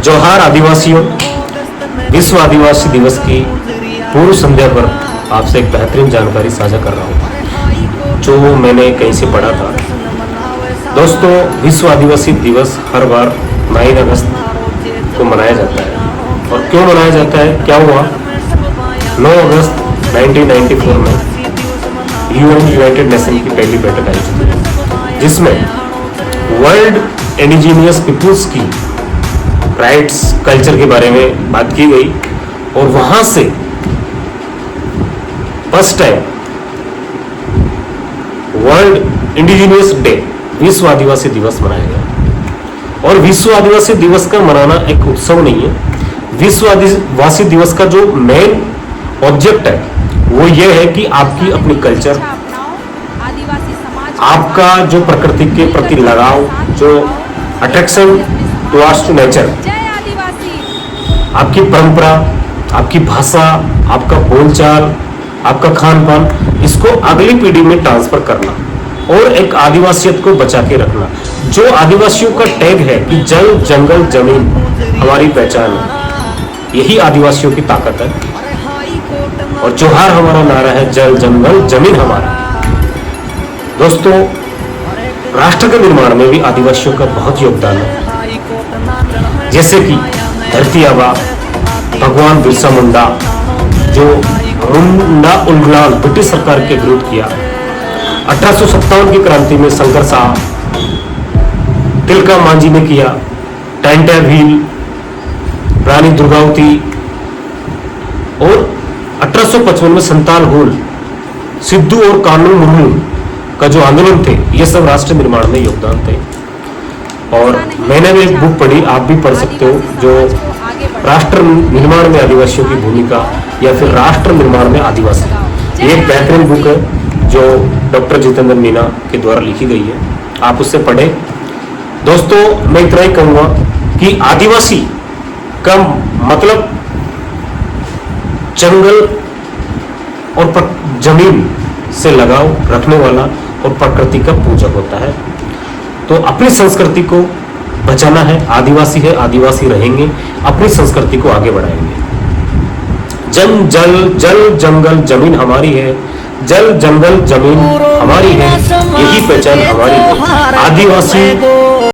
जोहार आदिवासियों। विश्व आदिवासी दिवस की पूर्व संध्या पर आपसे एक बेहतरीन जानकारी साझा कर रहा हूँ जो मैंने कहीं से पढ़ा था। दोस्तों, विश्व आदिवासी दिवस हर बार 9 अगस्त को मनाया जाता है। और क्यों मनाया जाता है, क्या हुआ? 9 अगस्त 1994 में यूनाइटेड नेशन की पहली बैठक आयोजित हुई जिसमें वर्ल्ड इंडिजिनियस पीपुल्स की राइट्स कल्चर के बारे में बात की गई और वहां से first time world indigenous day, विश्व आदिवासी दिवस मनाया गया। और विश्व आदिवासी दिवस का मनाना एक उत्सव नहीं है। विश्व आदिवासी दिवस का जो मेन ऑब्जेक्ट है वो ये है कि आपकी अपनी कल्चर, आपका जो प्रकृति के प्रति लगाव, जो अट्रैक्शन टुवर्ड्स टू नेचर, आपकी परंपरा, आपकी भाषा, आपका बोलचाल, आपका खान पान, इसको अगली पीढ़ी में ट्रांसफर करना और एक आदिवासियत को बचा के रखना। जो आदिवासियों का टैग है कि जल जंगल जमीन हमारी पहचान है, यही आदिवासियों की ताकत है। और जोहार हमारा नारा है, जल जंगल जमीन हमारा। दोस्तों, राष्ट्र के निर्माण में भी आदिवासियों का बहुत योगदान है। जैसे कि धरती आबा, भगवान बिरसा मुंडा, जो मुंडा उल्लान ब्रिटिश सरकार के विरुद्ध किया। 1857 की क्रांति में शंकर साहब, तिलका मांझी ने किया, टैंटा भील, रानी दुर्गावती, और 1855 में संताल होल, सिद्धू और कानू मुर्मू का जो आंदोलन थे, ये सब राष्ट्र निर्माण में योगदान थे। और मैंने भी एक बुक पढ़ी, आप भी पढ़ सकते हो, जो राष्ट्र निर्माण में आदिवासियों की भूमिका या फिर राष्ट्र निर्माण में आदिवासी, ये एक बेहतरीन बुक है जो डॉक्टर जितेंद्र मीना के द्वारा लिखी गई है। आप उससे पढ़ें। दोस्तों, मैं इतना ही कहूँगा कि आदिवासी का मतलब जंगल और जमीन से लगाव रखने वाला और प्रकृति का पूजक होता है। तो अपनी संस्कृति को बचाना है। आदिवासी है, आदिवासी रहेंगे, अपनी संस्कृति को आगे बढ़ाएंगे। जल जंगल जमीन हमारी है, जल जंगल जमीन हमारी है, यही पहचान हमारी है। आदिवासी